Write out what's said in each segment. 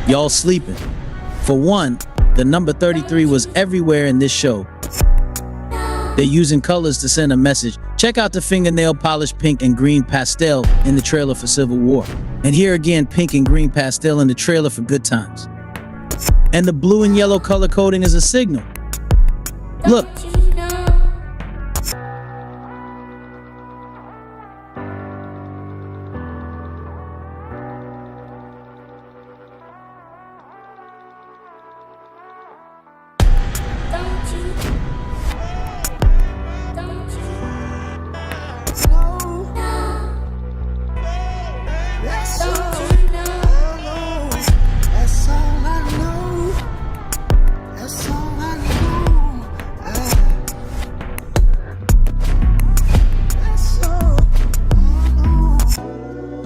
Y'all sleeping. For one, the number 33 was everywhere in this show. They're using colors to send a message. Check out the fingernail polish pink and green pastel in the trailer for Civil War. And here again, pink and green pastel in the trailer for Good Times. And the blue and yellow color coding is a signal. Look.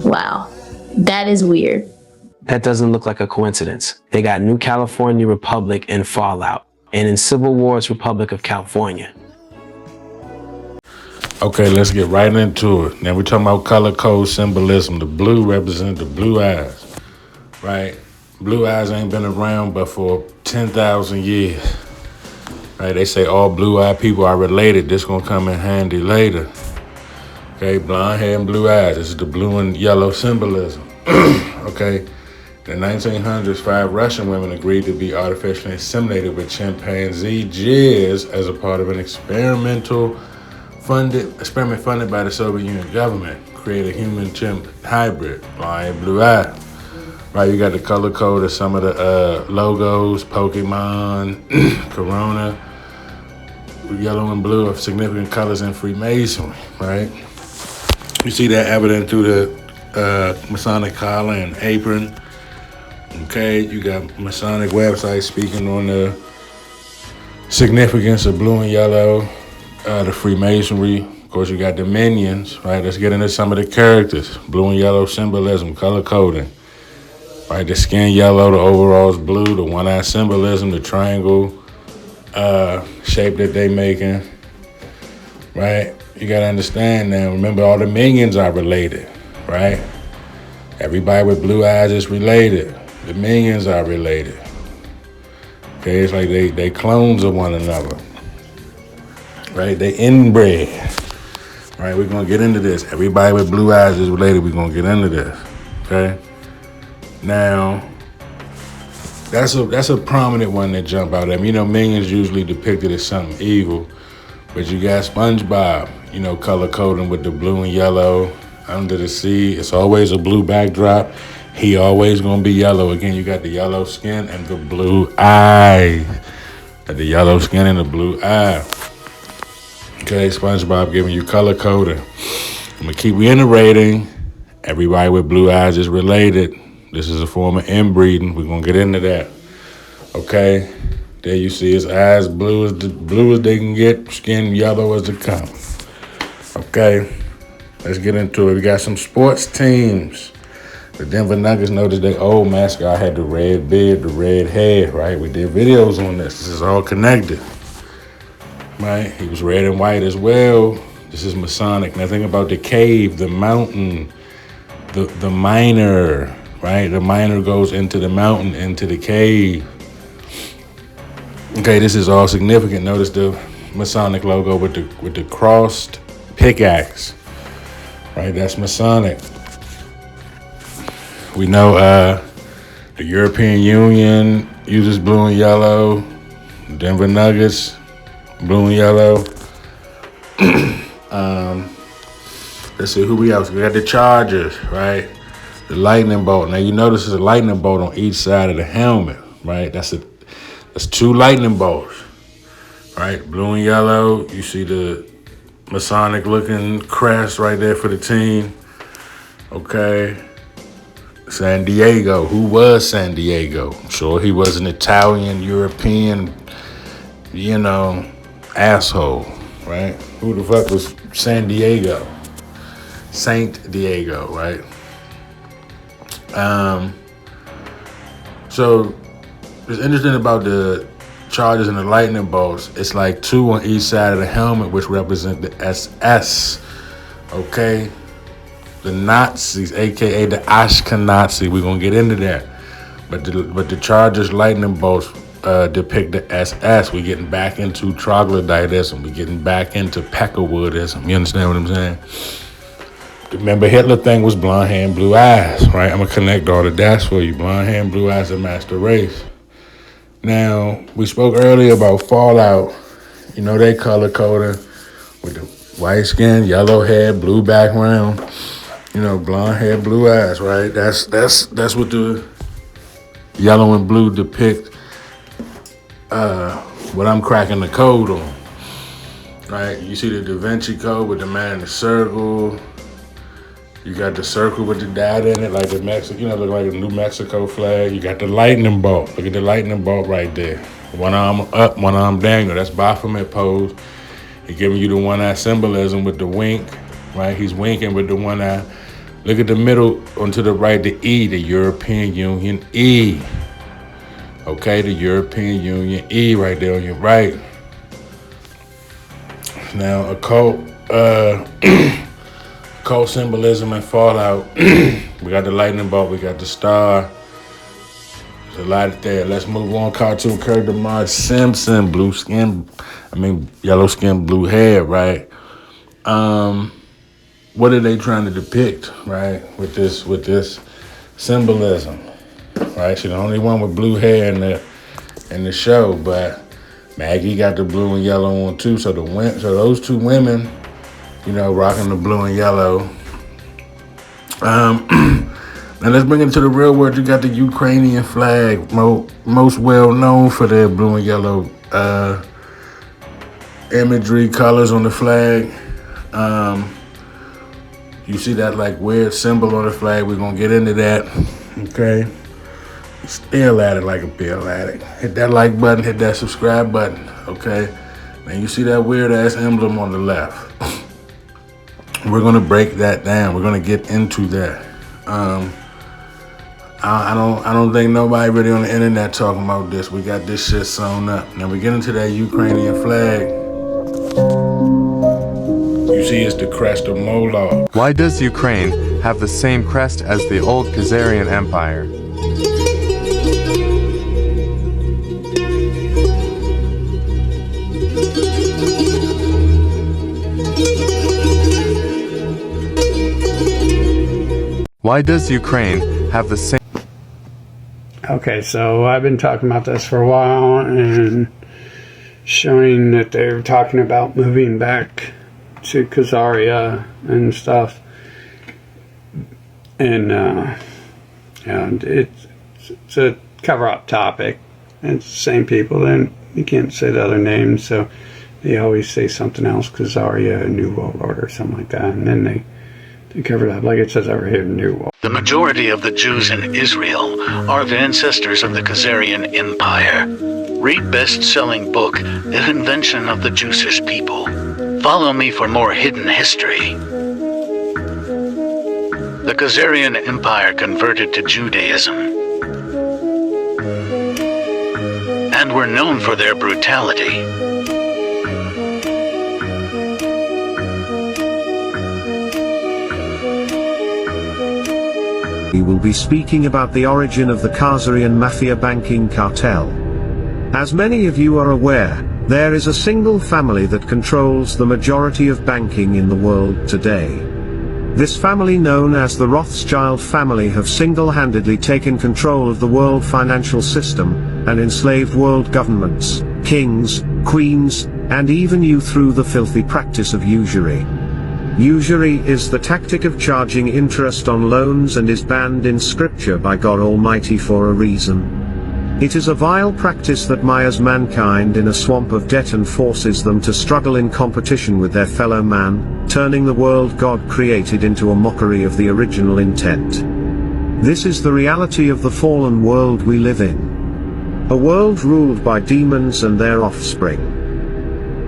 Wow, that is weird. That doesn't look like a coincidence. They got New California Republic in Fallout, and in Civil War's Republic of California. Okay, let's get right into it. Now we're talking about color code symbolism. The blue represents the blue eyes, right? Blue eyes ain't been around but for 10,000 years, right? They say all blue-eyed people are related. This gonna come in handy later. Okay, blonde hair and blue eyes. This is the blue and yellow symbolism. Okay, in the 1900s, 5 Russian women agreed to be artificially inseminated with chimpanzee jizz as a part of an experiment funded by the Soviet Union government. Create a human-chimp hybrid, blonde hair, blue eye. Right, you got the color code of some of the logos, Pokemon, Corona. Yellow and blue are significant colors in Freemasonry, right? You see that evident through the Masonic collar and apron. Okay, you got Masonic websites speaking on the significance of blue and yellow, the Freemasonry. Of course, you got the minions, right? Let's get into some of the characters. Blue and yellow symbolism, color coding. Right, the skin yellow, the overalls blue, the one-eye symbolism, the triangle shape that they making. Right? You gotta understand now, remember all the minions are related, right? Everybody with blue eyes is related. The minions are related. Okay, it's like they clones of one another. Right? They inbred. Right, we're gonna get into this. Everybody with blue eyes is related, we're gonna get into this. Okay? Now, that's a prominent one that jump out at me. You know, minions usually depicted as something evil. But you got SpongeBob, you know, color coding with the blue and yellow under the sea. It's always a blue backdrop. He always gonna be yellow. Again, you got the yellow skin and the blue eye. Got the yellow skin and the blue eye. Okay, SpongeBob giving you color coding. I'm gonna keep reiterating. Everybody with blue eyes is related. This is a form of inbreeding. We're gonna get into that. Okay. There you see his eyes blue as they can get, skin yellow as they come. Okay, let's get into it. We got some sports teams. The Denver Nuggets noticed their old mascot had the red beard, the red hair, right? We did videos on this. This is all connected, right? He was red and white as well. This is Masonic. Now think about the cave, the mountain, the miner, right? The miner goes into the mountain, into the cave. Okay, this is all significant. Notice the Masonic logo with the crossed pickaxe. Right, that's Masonic. We know the European Union uses blue and yellow. Denver Nuggets, blue and yellow. Let's see who we have. We got the Chargers, right? The lightning bolt. Now you notice there's a lightning bolt on each side of the helmet, right? That's 2 lightning bolts, right? Blue and yellow. You see the Masonic looking crest right there for the team. Okay. San Diego. Who was San Diego? I'm sure he was an Italian, European, asshole, right? Who the fuck was San Diego? Saint Diego, right? So what's interesting about the Chargers and the lightning bolts, it's like 2 on each side of the helmet, which represent the SS. Okay? The Nazis, aka the Ashkenazi. We're gonna get into that. But the Chargers lightning bolts depict the SS. We're getting back into troglodytism. We're getting back into Peckerwoodism. You understand what I'm saying? Remember, Hitler thing was blonde hair and blue eyes, right? I'm going to connect all the dots for you. Blonde hair and blue eyes are master race. Now, we spoke earlier about Fallout. You know, they color coding with the white skin, yellow hair, blue background. You know, blonde hair, blue eyes, right? That's what the yellow and blue depict what I'm cracking the code on, right? You see the Da Vinci Code with the man in the circle. You got the circle with the dot in it, like the look like a New Mexico flag. You got the lightning bolt. Look at the lightning bolt right there. One arm up, one arm down. That's Baphomet pose. He's giving you the one eye symbolism with the wink, right? He's winking with the one eye. Look at the middle, onto the right, the E, the European Union E. Okay, the European Union E right there on your right. Now, occult symbolism and Fallout. We got the lightning bolt, we got the star. There's a lot there. Let's move on. Cartoon character Marge Simpson, yellow skin, blue hair, right? What are they trying to depict, right? With this symbolism, right? She's the only one with blue hair in the show, but Maggie got the blue and yellow on too. So those two women, you know, rocking the blue and yellow. Now let's bring it to the real world. You got the Ukrainian flag, most well known for their blue and yellow imagery, colors on the flag. You see that like weird symbol on the flag. We're gonna get into that. Okay. Still at it like a pill addict. Hit that like button, hit that subscribe button. Okay. And you see that weird ass emblem on the left. We're gonna break that down. We're gonna get into that. I don't think nobody really on the internet talking about this. We got this shit sewn up. Now we get into that Ukrainian flag. You see it's the crest of Moloch. Why does Ukraine have the same crest as the old Khazarian Empire? Why does Ukraine have the same... Okay, so I've been talking about this for a while and showing that they're talking about moving back to Khazaria and stuff. And it's a cover-up topic. It's the same people, then you can't say the other names, so they always say something else, Khazaria, New World Order, something like that, and then they cover it up, like it says over here, New World. The majority of the Jews in Israel are the ancestors of the Khazarian Empire. Read best-selling book, The Invention of the Jewish People. Follow me for more hidden history. The Khazarian Empire converted to Judaism and were known for their brutality. We will be speaking about the origin of the Khazarian mafia banking cartel. As many of you are aware, there is a single family that controls the majority of banking in the world today. This family, known as the Rothschild family, have single-handedly taken control of the world financial system, and enslaved world governments, kings, queens, and even you through the filthy practice of usury. Usury is the tactic of charging interest on loans and is banned in scripture by God Almighty for a reason. It is a vile practice that mires mankind in a swamp of debt and forces them to struggle in competition with their fellow man, turning the world God created into a mockery of the original intent. This is the reality of the fallen world we live in. A world ruled by demons and their offspring.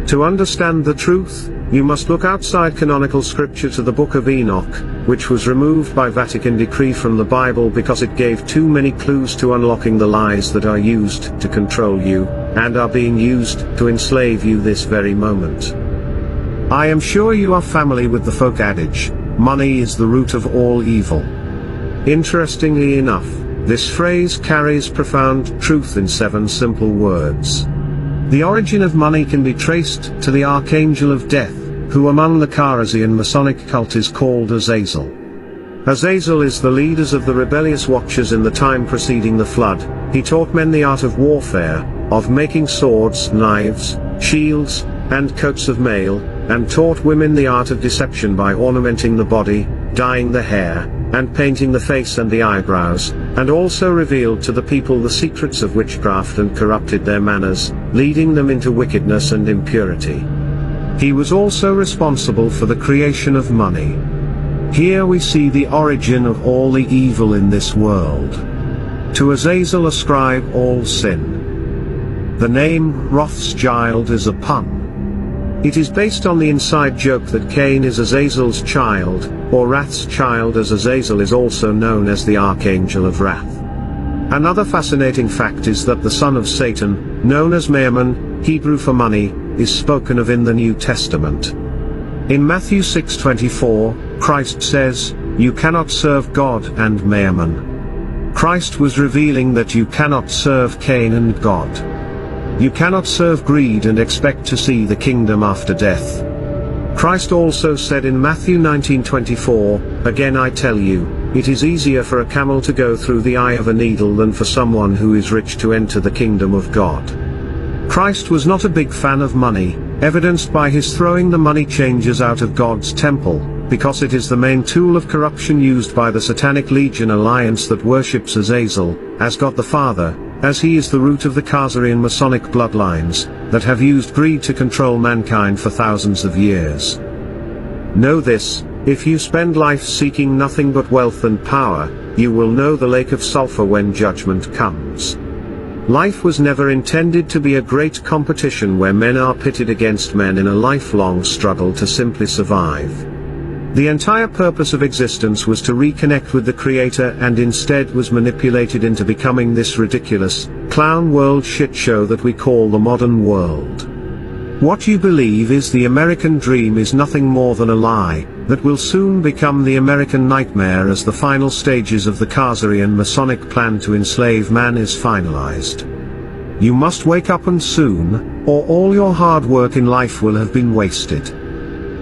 To understand the truth, you must look outside canonical scripture to the Book of Enoch, which was removed by Vatican decree from the Bible because it gave too many clues to unlocking the lies that are used to control you, and are being used to enslave you this very moment. I am sure you are familiar with the folk adage, money is the root of all evil. Interestingly enough, This phrase carries profound truth in 7 simple words. The origin of money can be traced to the Archangel of Death, who among the Kharasian Masonic cult is called Azazel. Azazel is the leader of the rebellious Watchers in the time preceding the flood. He taught men the art of warfare, of making swords, knives, shields, and coats of mail, and taught women the art of deception by ornamenting the body, dyeing the hair, and painting the face and the eyebrows, and also revealed to the people the secrets of witchcraft and corrupted their manners, leading them into wickedness and impurity. He was also responsible for the creation of money. Here we see the origin of all the evil in this world. To Azazel ascribe all sin. The name Rothschild is a pun. It is based on the inside joke that Cain is Azazel's child, or Wrath's child, as Azazel is also known as the Archangel of Wrath. Another fascinating fact is that the son of Satan, known as Mammon, Hebrew for money, is spoken of in the New Testament. In Matthew 6:24, Christ says, "You cannot serve God and Mammon." Christ was revealing that you cannot serve Cain and God. You cannot serve greed and expect to see the kingdom after death. Christ also said in Matthew 19:24, "Again I tell you, it is easier for a camel to go through the eye of a needle than for someone who is rich to enter the kingdom of God." Christ was not a big fan of money, evidenced by his throwing the money changers out of God's temple, because it is the main tool of corruption used by the Satanic Legion alliance that worships Azazel, as God the Father, as he is the root of the Khazarian Masonic bloodlines, that have used greed to control mankind for thousands of years. Know this, if you spend life seeking nothing but wealth and power, you will know the lake of sulfur when judgment comes. Life was never intended to be a great competition where men are pitted against men in a lifelong struggle to simply survive. The entire purpose of existence was to reconnect with the Creator, and instead was manipulated into becoming this ridiculous, clown world shit show that we call the modern world. What you believe is the American dream is nothing more than a lie, that will soon become the American nightmare as the final stages of the Khazarian Masonic plan to enslave man is finalized. You must wake up and soon, or all your hard work in life will have been wasted.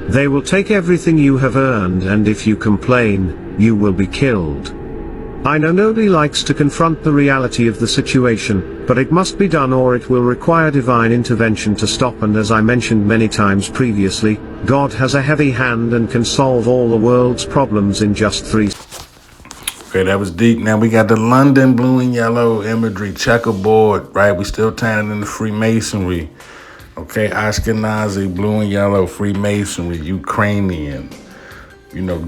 They will take everything you have earned, and if you complain, you will be killed. I know nobody likes to confront the reality of the situation, but it must be done or it will require divine intervention to stop, and as I mentioned many times previously, God has a heavy hand and can solve all the world's problems in just 3. Okay, that was deep. Now we got the London blue and yellow imagery checkerboard, right? We still tying it into Freemasonry. Okay, Ashkenazi, blue and yellow, Freemasonry, Ukrainian,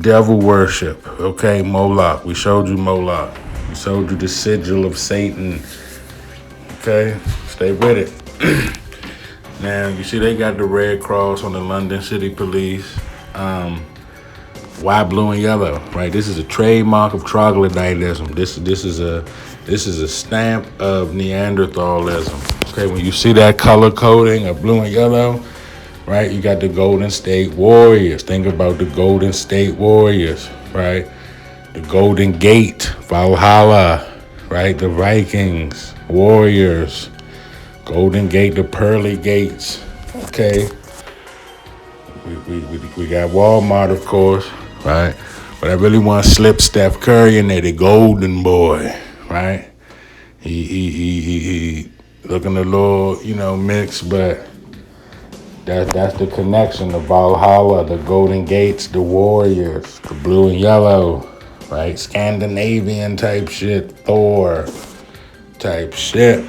devil worship. Okay, Moloch. We showed you Moloch. We showed you the sigil of Satan. Okay, stay with it. Now, you see they got the red cross on the London City Police. Why blue and yellow, right? This is a trademark of troglodytism. This is a stamp of Neanderthalism. Okay, when you see that color coding of blue and yellow, right, you got the Golden State Warriors. Think about the Golden State Warriors, right? The Golden Gate, Valhalla, right? The Vikings, Warriors, Golden Gate, the Pearly Gates, okay? We got Walmart, of course, right? But I really want to slip Steph Curry in there, the golden boy, right? He looking a little, mixed, but that's the connection, the Valhalla, the Golden Gates, the Warriors, the blue and yellow, right? Scandinavian type shit, Thor type shit.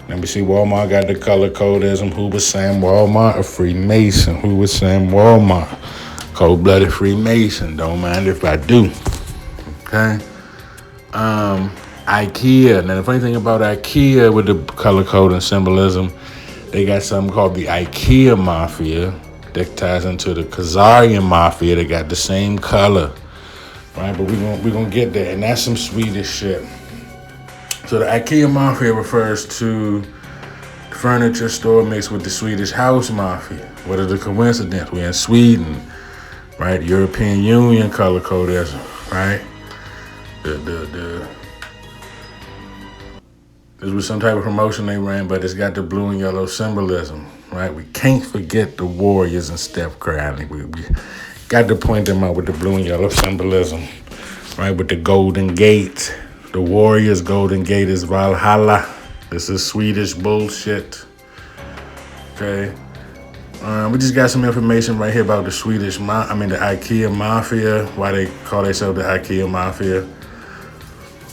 Let me see, Walmart got the color codism. Who was saying Walmart? A Freemason. Who was saying Walmart? Cold-blooded Freemason. Don't mind if I do. Okay? IKEA. Now, the funny thing about IKEA with the color code and symbolism, they got something called the IKEA Mafia that ties into the Khazarian Mafia. They got the same color, right? But we're gonna get there, and that's some Swedish shit. So the IKEA Mafia refers to the furniture store mixed with the Swedish house mafia. What is the coincidence? We're in Sweden, right? European Union color codism, right? This was some type of promotion they ran, but it's got the blue and yellow symbolism, right? We can't forget the Warriors and Steph Curry. We got to point them out with the blue and yellow symbolism, right? With the Golden Gate. The Warriors' Golden Gate is Valhalla. This is Swedish bullshit. Okay. We just got some information right here about the the IKEA Mafia, why they call themselves the IKEA Mafia.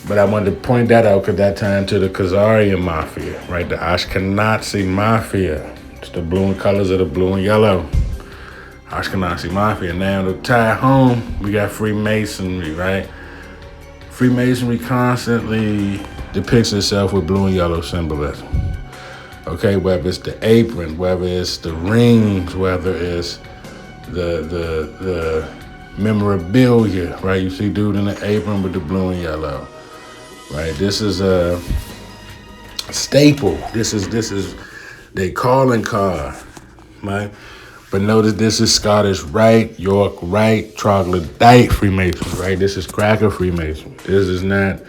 But I wanted to point that out because that tied to the Khazarian Mafia, right? The Ashkenazi Mafia. It's the blue and colors of the blue and yellow. Ashkenazi Mafia. Now to tie home, we got Freemasonry, right? Freemasonry constantly depicts itself with blue and yellow symbolism. Okay, whether it's the apron, whether it's the rings, whether it's the memorabilia, right? You see dude in the apron with the blue and yellow, right? This is a staple. This is their calling card, right? But notice this is Scottish Rite, York Rite, Troglodyte Freemasonry, right? This is Cracker Freemasonry. This is not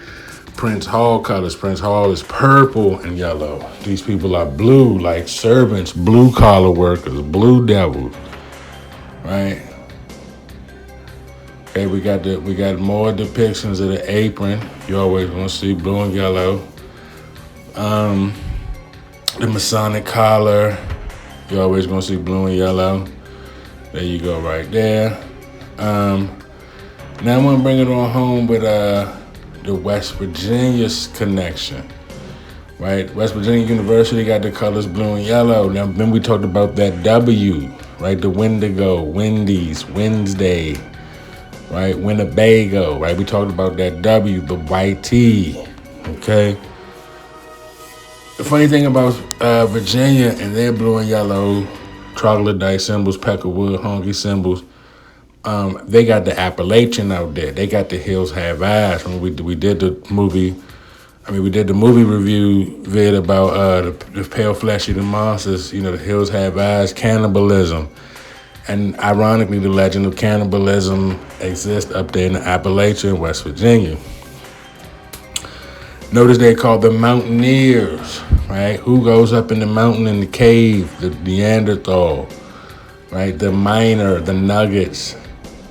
Prince Hall colors. Prince Hall is purple and yellow. These people are blue, like servants, blue collar workers, blue devils, right? Okay, we got more depictions of the apron. You always gonna see blue and yellow. The Masonic collar. You always gonna see blue and yellow. There you go, right there. Now I'm gonna bring it on home with the West Virginia connection, right? West Virginia University got the colors blue and yellow. Now then we talked about that W, right? The Wendigo, Wendy's, Wednesday, right? Winnebago, right? We talked about that W, the YT, okay? The funny thing about Virginia and their blue and yellow troglodyte symbols, peckerwood, honky symbols, they got the Appalachian out there. They got the hills have eyes. When we did the movie, we did the movie review vid about the pale flesh eating monsters. You know, the hills have eyes, cannibalism. And ironically, the legend of cannibalism exists up there in the Appalachian, West Virginia. Notice they call the Mountaineers, right? Who goes up in the mountain in the cave? The Neanderthal, right? The miner, the nuggets,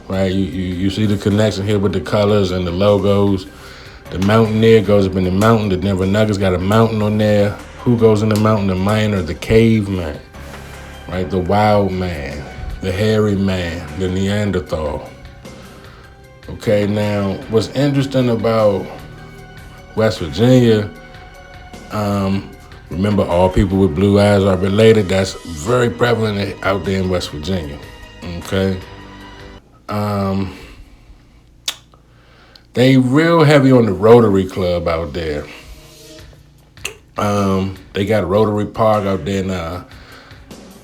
right? You see the connection here with the colors and the logos. The Mountaineer goes up in the mountain. The Denver Nuggets got a mountain on there. Who goes in the mountain? The miner, the caveman, right? The wild man, the hairy man, the Neanderthal. Okay, now what's interesting about West Virginia, remember all people with blue eyes are related. That's very prevalent out there in West Virginia, okay? They real heavy on the Rotary Club out there. They got a Rotary Park out there now.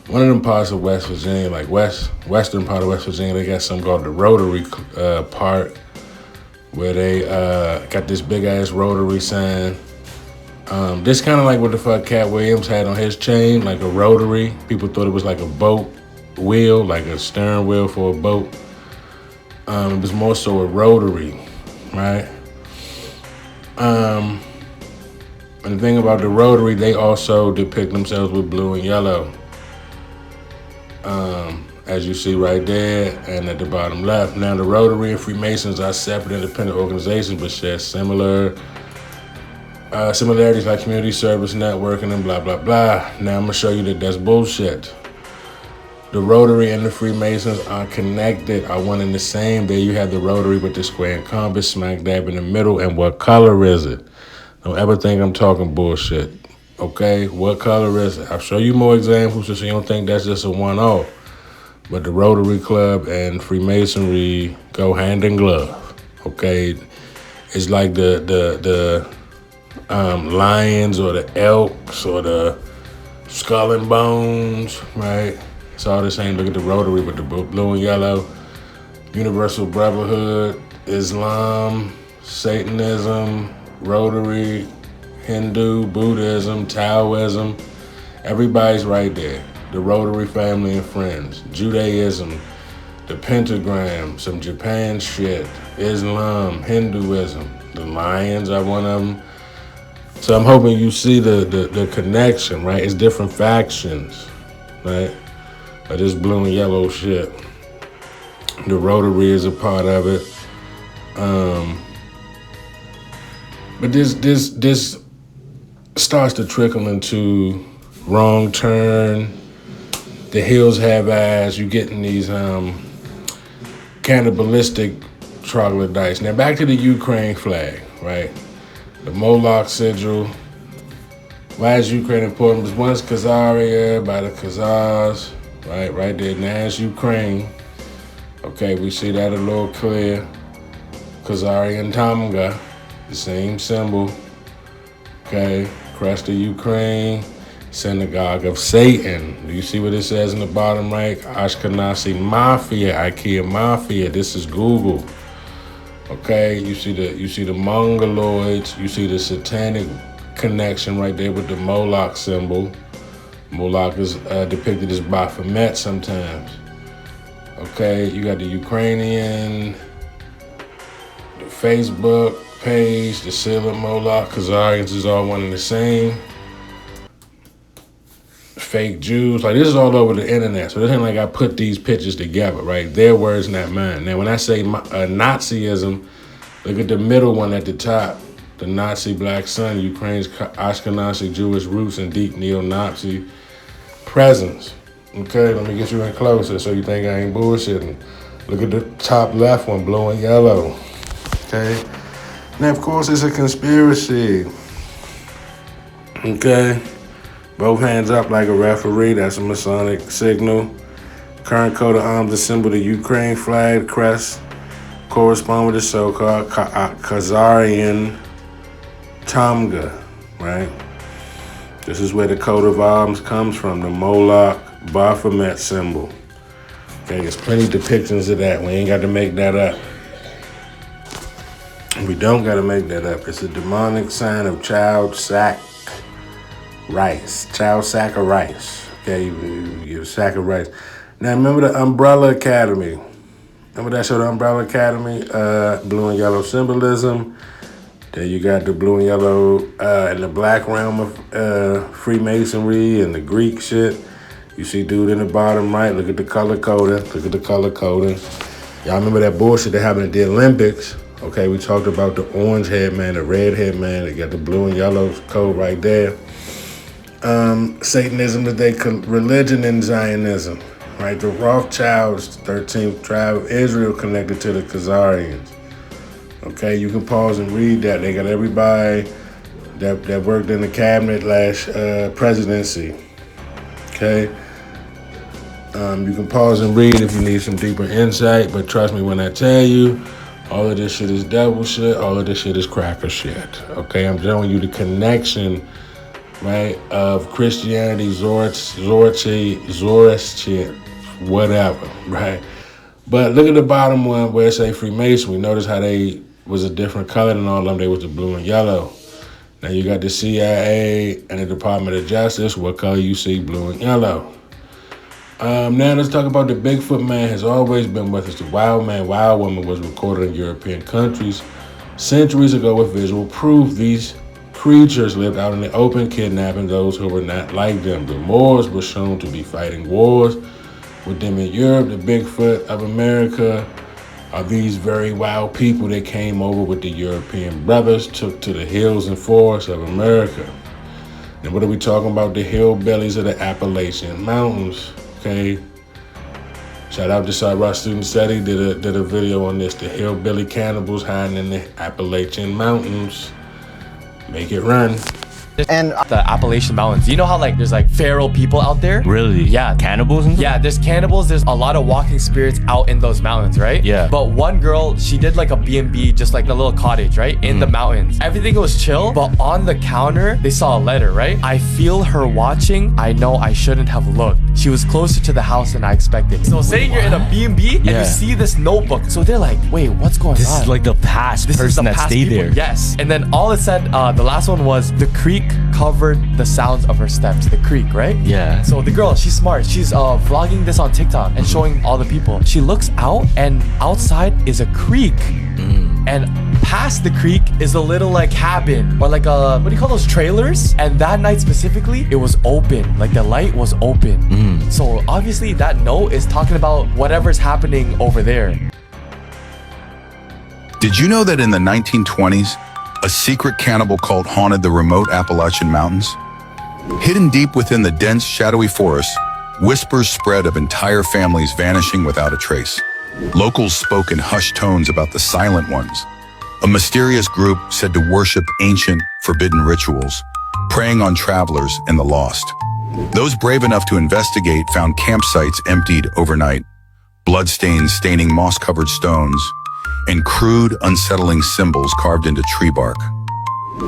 One of them parts of West Virginia, like western part of West Virginia, they got something called the Rotary Park, where they got this big ass rotary sign. This kind of like what the fuck Cat Williams had on his chain, like a rotary. People thought it was like a boat wheel, like a stern wheel for a boat. It was more so a rotary, right? And the thing about the rotary, they also depict themselves with blue and yellow. As you see right there and at the bottom left. Now, the Rotary and Freemasons are separate independent organizations but share similarities like community service, networking, and blah, blah, blah. Now, I'm going to show you that that's bullshit. The Rotary and the Freemasons are connected, are one and the same. There you have the Rotary with the square and compass smack dab in the middle. And what color is it? Don't ever think I'm talking bullshit. Okay? What color is it? I'll show you more examples so you don't think that's just a one-off. But the Rotary Club and Freemasonry go hand in glove, okay? It's like the lions or the elks or the skull and bones, right? It's all the same. Look at the Rotary with the blue and yellow. Universal Brotherhood, Islam, Satanism, Rotary, Hindu, Buddhism, Taoism. Everybody's right there. The Rotary family and friends, Judaism, the pentagram, some Japan shit, Islam, Hinduism. The lions are one of them. So I'm hoping you see the connection, right? It's different factions, right? Of this blue and yellow shit. The Rotary is a part of it. But this starts to trickle into Wrong Turn, The Hills Have Eyes. You getting these cannibalistic troglodytes. Now back to the Ukraine flag, right? The Moloch sigil. Why is Ukraine important? Because once Khazaria by the Khazars, right there. Now it's Ukraine. Okay, we see that a little clear. Khazarian Tamga, the same symbol. Okay, crest of Ukraine, synagogue of Satan. Do you see what it says in the bottom right? Ashkenazi Mafia, IKEA Mafia. This is Google. Okay, you see the Mongoloids. You see the satanic connection right there with the Moloch symbol. Moloch is depicted as Baphomet sometimes. Okay, you got the Ukrainian, the Facebook page, the seal of Moloch, Khazarians is all one and the same. Fake Jews, like this is all over the internet. So this ain't like I put these pictures together, right? Their words, not mine. Now, when I say Nazism, look at the middle one at the top. The Nazi black sun, Ukraine's Ashkenazi Jewish roots and deep neo-Nazi presence. Okay, let me get you in closer so you think I ain't bullshitting. Look at the top left one, blue and yellow. Okay. Now, of course, it's a conspiracy. Okay. Both hands up like a referee. That's a Masonic signal. Current coat of arms, the symbol of the Ukraine flag, crest, correspond with the so-called Khazarian Tamga, right? This is where the coat of arms comes from, the Moloch Baphomet symbol. Okay, there's plenty of depictions of that. We ain't got to make that up. We don't got to make that up. It's a demonic sign of child sack rice. Child sack of rice. Okay, you give a sack of rice. Now, remember the Umbrella Academy. Remember that show, The Umbrella Academy? Blue and yellow symbolism. Then you got the blue and yellow and the black realm of Freemasonry and the Greek shit. You see dude in the bottom right, look at the color coding. Look at the color coding. Y'all remember that bullshit that happened at the Olympics? Okay, we talked about the orange head man, the red head man. They got the blue and yellow code right there. Satanism is their religion in Zionism, right? The Rothschilds, 13th tribe of Israel, connected to the Khazarians. Okay, you can pause and read that. They got everybody that worked in the cabinet last presidency. Okay. You can pause and read if you need some deeper insight, but trust me when I tell you, all of this shit is devil shit, all of this shit is cracker shit. Okay, I'm showing you the connection, right, of Christianity, Zoroastrian, whatever, right? But look at the bottom one where it say Freemasonry. Notice how they was a different color than all of them. They was the blue and yellow. Now you got the CIA and the Department of Justice. What color you see? Blue and yellow. Now let's talk about the Bigfoot man has always been with us. The wild man, wild woman was recorded in European countries centuries ago with visual proof. These creatures lived out in the open, kidnapping those who were not like them. The Moors were shown to be fighting wars with them in Europe. The Bigfoot of America are these very wild people that came over with the European brothers, took to the hills and forests of America. And what are we talking about? The hillbillies of the Appalachian Mountains. Okay. Shout out to Cyrus Student Study, did a video on this. The hillbilly cannibals hiding in the Appalachian Mountains. Make it run. And the Appalachian Mountains. You know how like there's like feral people out there? Really? Yeah. Cannibals and stuff? Yeah, there's cannibals. There's a lot of walking spirits out in those mountains, right? Yeah. But one girl, she did like a B&B, just like the little cottage, right? In the mountains. Everything was chill, but on the counter, they saw a letter, right? I feel her watching. I know I shouldn't have looked. She was closer to the house than I expected. So saying you're in a B&B and you see this notebook. So they're like, wait, what's going on? This is like the past person that stayed there. Yes. And then all it said, the last one was the creek covered the sounds of her steps. The creek, right? Yeah. So the girl, she's smart. She's vlogging this on TikTok and showing all the people. She looks out and outside is a creek And past the creek is a little like cabin or like a, what do you call those, trailers? And that night specifically, it was open. Like the light was open. So obviously that note is talking about whatever's happening over there. Did you know that in the 1920s, a secret cannibal cult haunted the remote Appalachian Mountains? Hidden deep within the dense, shadowy forests, whispers spread of entire families vanishing without a trace. Locals spoke in hushed tones about the Silent Ones, a mysterious group said to worship ancient, forbidden rituals, preying on travelers and the lost. Those brave enough to investigate found campsites emptied overnight, bloodstains staining moss-covered stones, and crude, unsettling symbols carved into tree bark.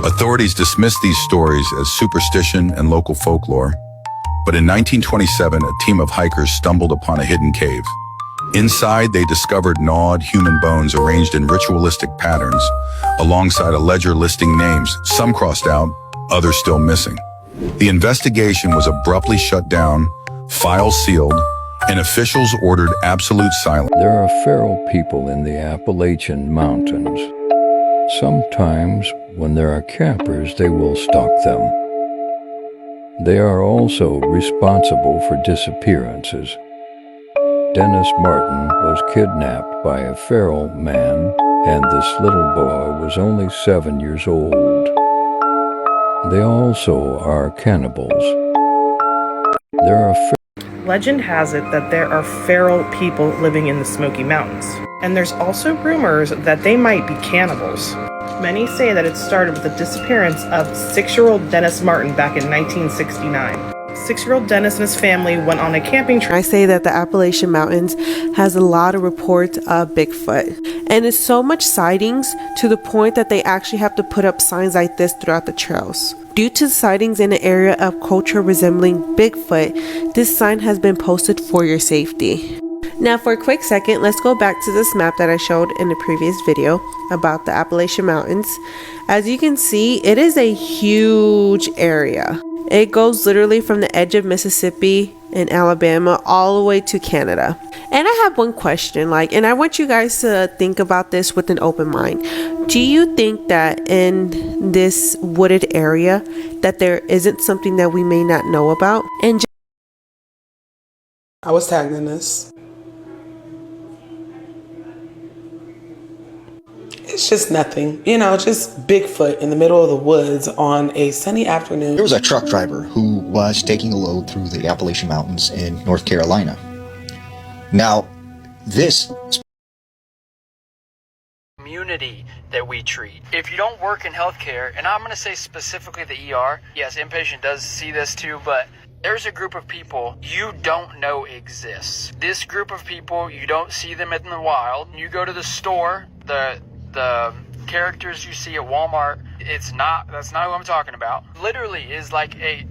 Authorities dismissed these stories as superstition and local folklore, but in 1927, a team of hikers stumbled upon a hidden cave. Inside, they discovered gnawed human bones arranged in ritualistic patterns, alongside a ledger listing names, some crossed out, others still missing. The investigation was abruptly shut down, files sealed, and officials ordered absolute silence. There are feral people in the Appalachian Mountains. Sometimes, when there are campers, they will stalk them. They are also responsible for disappearances. Dennis Martin was kidnapped by a feral man, and this little boy was only 7 years old. They also are cannibals. There are Legend has it that there are feral people living in the Smoky Mountains, and there's also rumors that they might be cannibals. Many say that it started with the disappearance of 6-year-old Dennis Martin back in 1969. 6-year-old Dennis and his family went on a camping trip. I say that the Appalachian Mountains has a lot of reports of Bigfoot, and it's so much sightings to the point that they actually have to put up signs like this throughout the trails. Due to sightings in an area of culture resembling Bigfoot, this sign has been posted for your safety. Now for a quick second, let's go back to this map that I showed in the previous video about the Appalachian Mountains. As you can see, it is a huge area. It goes literally from the edge of Mississippi and Alabama all the way to Canada. And I have one question, and I want you guys to think about this with an open mind. Do you think that in this wooded area that there isn't something that we may not know about? And I was tagged in this. It's just nothing, just Bigfoot in the middle of the woods on a sunny afternoon. There was a truck driver who was taking a load through the Appalachian Mountains in North Carolina. Now, this community that we treat. If you don't work in healthcare, and I'm going to say specifically the ER, yes, inpatient does see this too, but there's a group of people you don't know exists. This group of people, you don't see them in the wild. You go to the store, the characters you see at Walmart, that's not who I'm talking about. Literally is like a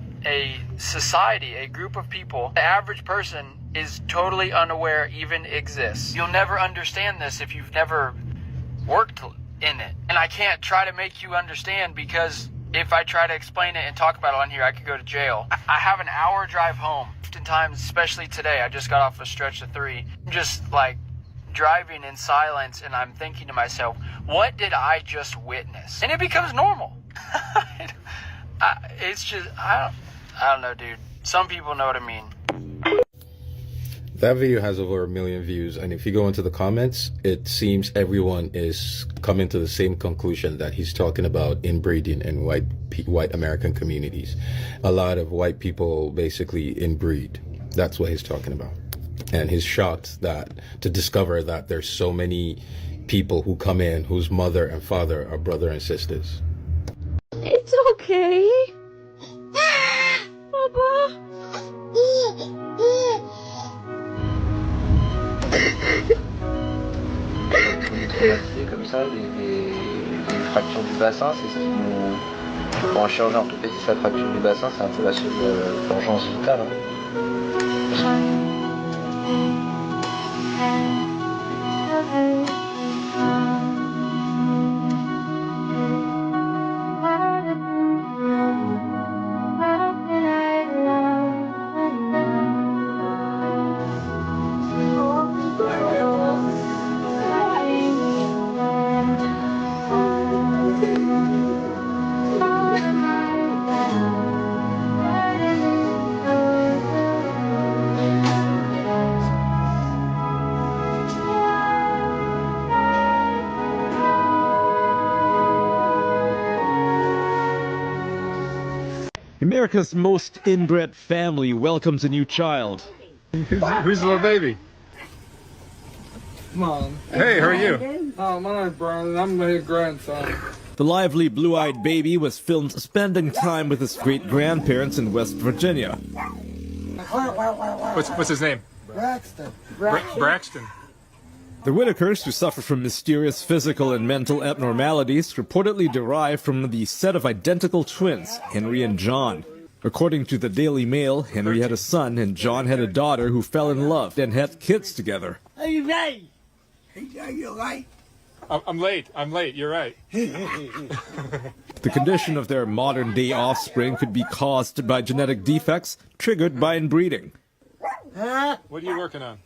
society, a group of people. The average person is totally unaware even exists. You'll never understand this if you've never worked in it. And I can't try to make you understand, because if I try to explain it and talk about it on here, I could go to jail. I have an hour drive home. Oftentimes, especially today, I just got off a stretch of 3. Just like driving in silence, and I'm thinking to myself, what did I just witness? And it becomes normal. It's just, I don't know, dude. Some people know what I mean. That video has over 1 million views, and if you go into the comments, it seems everyone is coming to the same conclusion that he's talking about inbreeding in white American communities. A lot of white people basically inbreed. That's what he's talking about. And he's shocked to discover that there's so many people who come in whose mother and father are brother and sisters. It's okay. Papa. Comme ça, des fractures du bassin, c'est ce qui nous... Pour un chirurgien orthopédiste, la fracture du bassin, c'est un peu la seule urgence vitale. America's most inbred family welcomes a new child. Who's the little baby? Mom. Hey, how are you? Oh, my name's Brian. I'm his grandson. The lively blue-eyed baby was filmed spending time with his great-grandparents in West Virginia. What's his name? Braxton. Braxton. The Whitakers, who suffer from mysterious physical and mental abnormalities, reportedly derive from the set of identical twins, Henry and John. According to the Daily Mail, Henry had a son and John had a daughter who fell in love and had kids together. Are you right? You're right. I'm late. You're right. The condition of their modern-day offspring could be caused by genetic defects triggered by inbreeding. Huh? What are you working on?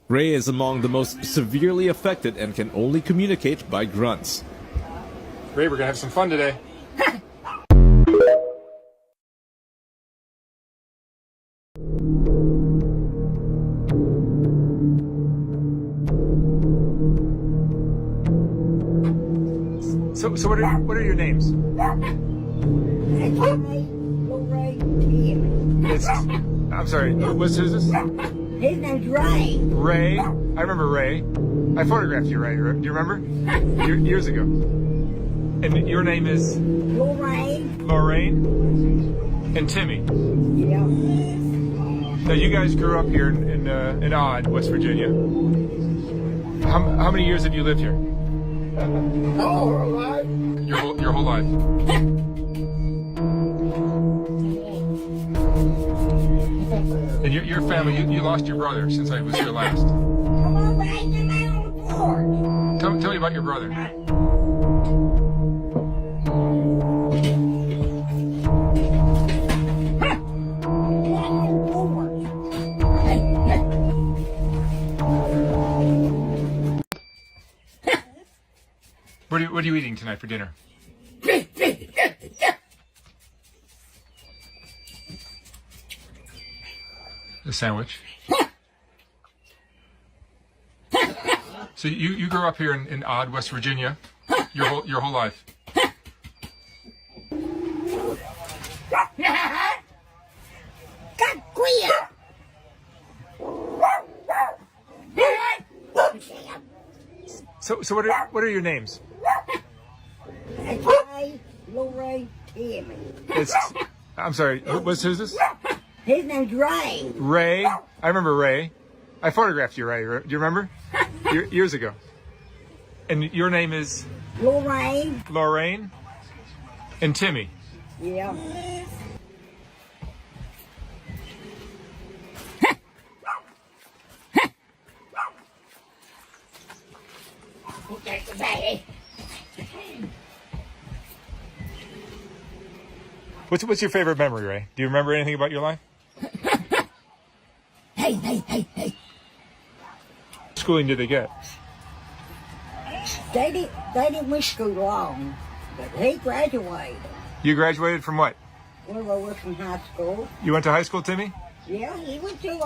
Ray is among the most severely affected and can only communicate by grunts. Ray, we're gonna have some fun today. So what are your names? I'm sorry. Who's this? His name's Ray. Ray. I remember Ray. I photographed you, Ray. Do you remember? Years ago. And your name is? Lorraine. Lorraine. And Timmy. Yeah. Now you guys grew up here in Odd, West Virginia. How many years have you lived here? Whole life. Your whole life. And your family, you lost your brother since I was here last. Come on, back to me on the porch. Tell me about your brother. What are you eating tonight for dinner? A sandwich. So you grew up here in Odd, West Virginia, your whole life. So what are your names? Ray, Lorraine, Timmy. I'm sorry. Who's this? His name's Ray. Ray. I remember Ray. I photographed you, Ray. Do you remember? Years ago. And your name is? Lorraine. Lorraine. And Timmy. Yeah. What's your favorite memory, Ray? Do you remember anything about your life? Hey. What schooling did they get? They didn't wish school long, but he graduated. You graduated from what? Well, I was from high school. You went to high school, Timmy? Yeah, he went to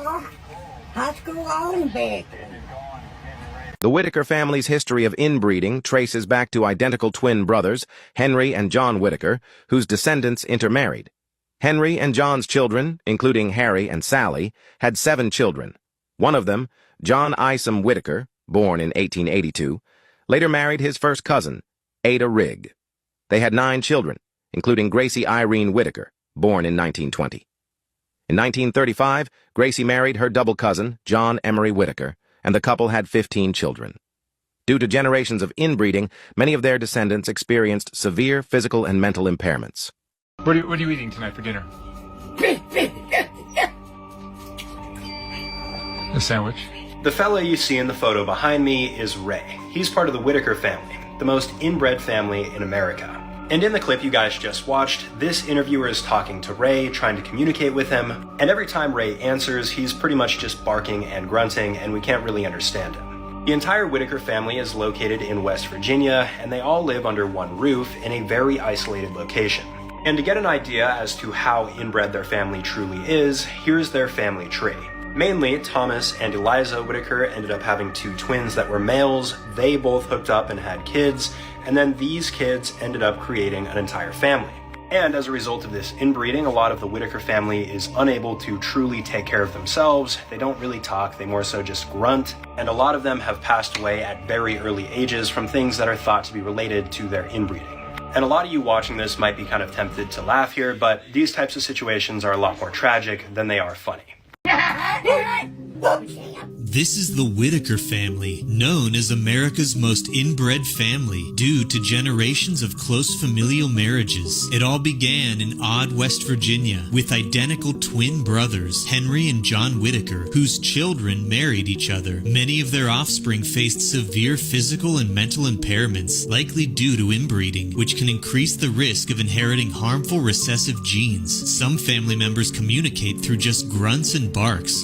high school on back. The Whitaker family's history of inbreeding traces back to identical twin brothers, Henry and John Whitaker, whose descendants intermarried. Henry and John's children, including Harry and Sally, had 7 children. One of them, John Isom Whitaker, born in 1882, later married his first cousin, Ada Rigg. They had 9 children, including Gracie Irene Whitaker, born in 1920. In 1935, Gracie married her double cousin, John Emery Whitaker, and the couple had 15 children. Due to generations of inbreeding, many of their descendants experienced severe physical and mental impairments. What are you eating tonight for dinner? A sandwich. The fellow you see in the photo behind me is Ray. He's part of the Whitaker family, the most inbred family in America. And in the clip you guys just watched, this interviewer is talking to Ray, trying to communicate with him, and every time Ray answers, he's pretty much just barking and grunting, and we can't really understand him. The entire Whitaker family is located in West Virginia, and they all live under one roof in a very isolated location. And to get an idea as to how inbred their family truly is, here's their family tree. Mainly, Thomas and Eliza Whitaker ended up having 2 twins that were males. They both hooked up and had kids, and then these kids ended up creating an entire family. And as a result of this inbreeding, a lot of the Whitaker family is unable to truly take care of themselves. They don't really talk, they more so just grunt. And a lot of them have passed away at very early ages from things that are thought to be related to their inbreeding. And a lot of you watching this might be kind of tempted to laugh here, but these types of situations are a lot more tragic than they are funny. This is the Whitaker family, known as America's most inbred family due to generations of close familial marriages. It all began in Odd, West Virginia, with identical twin brothers, Henry and John Whitaker, whose children married each other. Many of their offspring faced severe physical and mental impairments, likely due to inbreeding, which can increase the risk of inheriting harmful recessive genes. Some family members communicate through just grunts and barks,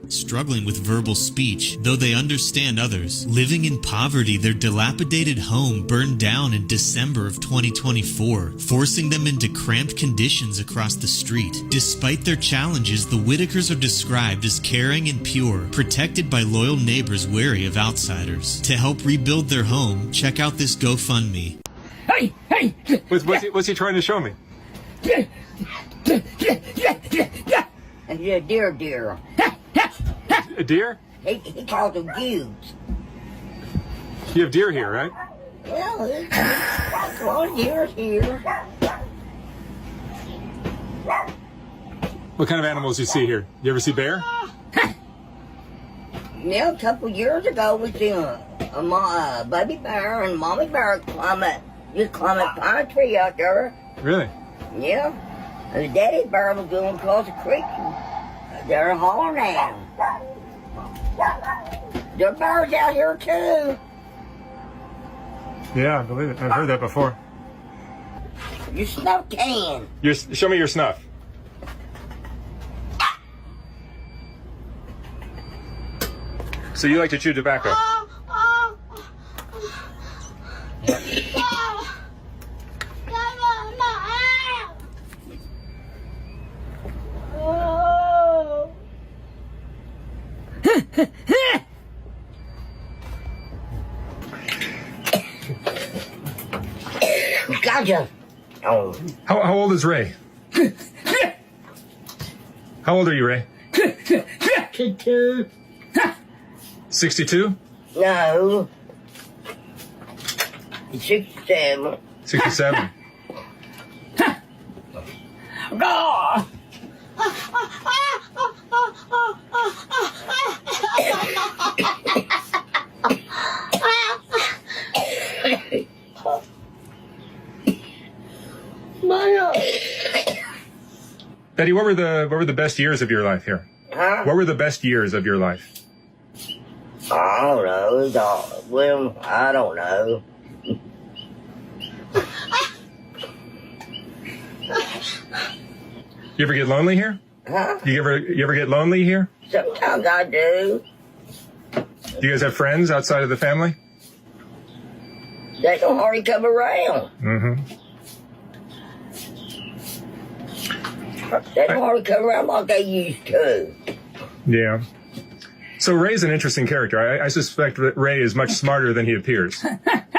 struggling with verbal speech, though they understand others. Living in poverty, their dilapidated home burned down in December of 2024, forcing them into cramped conditions across the street. Despite their challenges, the Whitakers are described as caring and pure, protected by loyal neighbors wary of outsiders. To help rebuild their home, check out this GoFundMe. Hey! What's he trying to show me? A deer. A deer? He calls them cubes. You have deer here, right? Well, there's a lot of deer here. What kind of animals do you see here? You ever see bear? Yeah, a couple years ago we seen a baby bear and mommy bear climb a pine tree out there. Really? Yeah. And the daddy bear was going across the creek. They're hollering at him. There are bears out here too. Yeah, I believe it. I've heard that before. You snuff can. Show me your snuff. So you like to chew tobacco? Gotcha. Oh. How old is Ray? How old are you, Ray? 62. 62? No. 67. 67. God. Betty, what were the best years of your life here? Huh? What were the best years of your life? I don't know. Well, I don't know. You ever get lonely here? Huh? You ever get lonely here? Sometimes I do. Do you guys have friends outside of the family? They don't hardly come around. Mm-hmm. They don't hardly come around like they used to. Yeah. So Ray's an interesting character. I suspect that Ray is much smarter than he appears.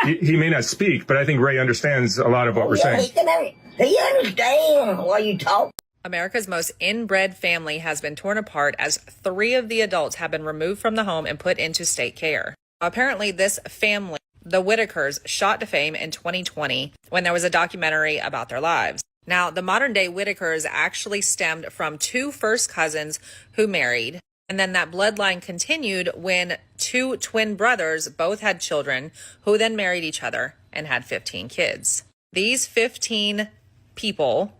He may not speak, but I think Ray understands a lot of what we're saying. He understands while you talk. America's most inbred family has been torn apart as 3 of the adults have been removed from the home and put into state care. Apparently, this family, the Whitakers, shot to fame in 2020 when there was a documentary about their lives. Now, the modern-day Whitakers actually stemmed from 2 first cousins who married, and then that bloodline continued when 2 twin brothers both had children who then married each other and had 15 kids. These 15 people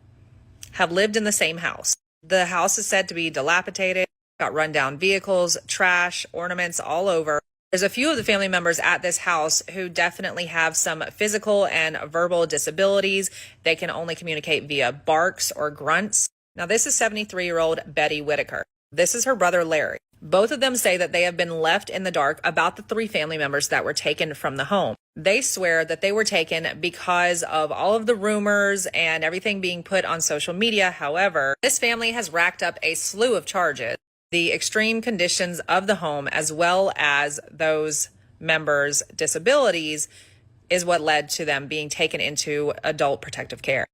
have lived in the same house. The house is said to be dilapidated, got rundown vehicles, trash, ornaments all over. There's a few of the family members at this house who definitely have some physical and verbal disabilities. They can only communicate via barks or grunts. Now, this is 73-year-old Betty Whitaker. This is her brother, Larry. Both of them say that they have been left in the dark about the 3 family members that were taken from the home. They swear that they were taken because of all of the rumors and everything being put on social media. However, this family has racked up a slew of charges. The extreme conditions of the home, as well as those members' disabilities, is what led to them being taken into adult protective care.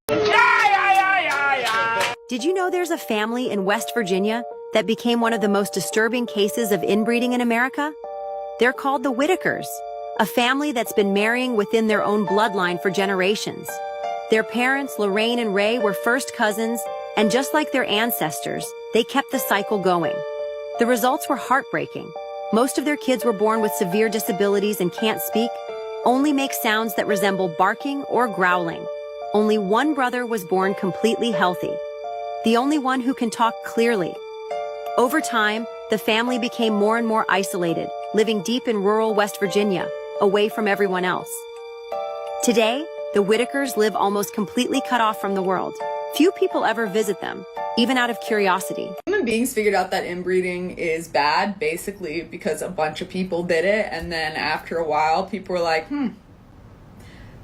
Did you know there's a family in West Virginia that became one of the most disturbing cases of inbreeding in America? They're called the Whitakers, a family that's been marrying within their own bloodline for generations. Their parents, Lorraine and Ray, were first cousins, and just like their ancestors, they kept the cycle going. The results were heartbreaking. Most of their kids were born with severe disabilities and can't speak, only make sounds that resemble barking or growling. Only one brother was born completely healthy, the only one who can talk clearly. Over time, the family became more and more isolated, living deep in rural West Virginia, away from everyone else. Today, the Whitakers live almost completely cut off from the world. Few people ever visit them, even out of curiosity. Human beings figured out that inbreeding is bad, basically because a bunch of people did it, and then after a while, people were like,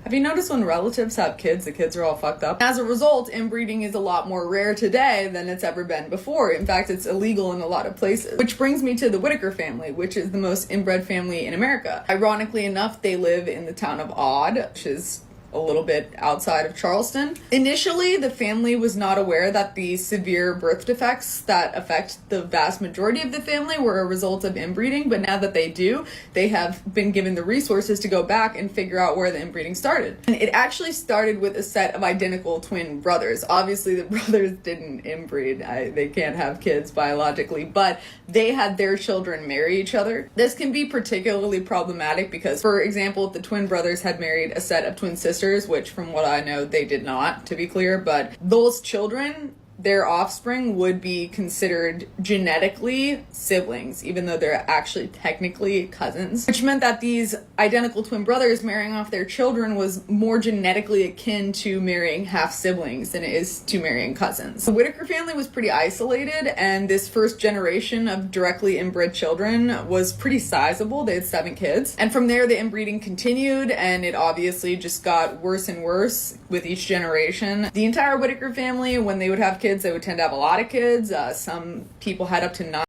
have you noticed when relatives have kids, the kids are all fucked up? As a result, inbreeding is a lot more rare today than it's ever been before. In fact, it's illegal in a lot of places. Which brings me to the Whitaker family, which is the most inbred family in America. Ironically enough, they live in the town of Odd, which is a little bit outside of Charleston. Initially, the family was not aware that the severe birth defects that affect the vast majority of the family were a result of inbreeding, but now that they do, they have been given the resources to go back and figure out where the inbreeding started. And it actually started with a set of identical twin brothers. Obviously, the brothers didn't inbreed. They can't have kids biologically, but they had their children marry each other. This can be particularly problematic because, for example, if the twin brothers had married a set of twin sisters, which from what I know they did not, to be clear, but those children, their offspring would be considered genetically siblings, even though they're actually technically cousins, which meant that these identical twin brothers marrying off their children was more genetically akin to marrying half siblings than it is to marrying cousins. The Whitaker family was pretty isolated, and this first generation of directly inbred children was pretty sizable. They had 7 kids, and from there the inbreeding continued, and it obviously just got worse and worse with each generation. The entire Whitaker family, when they would have kids, they would tend to have a lot of kids. Some people had up to 9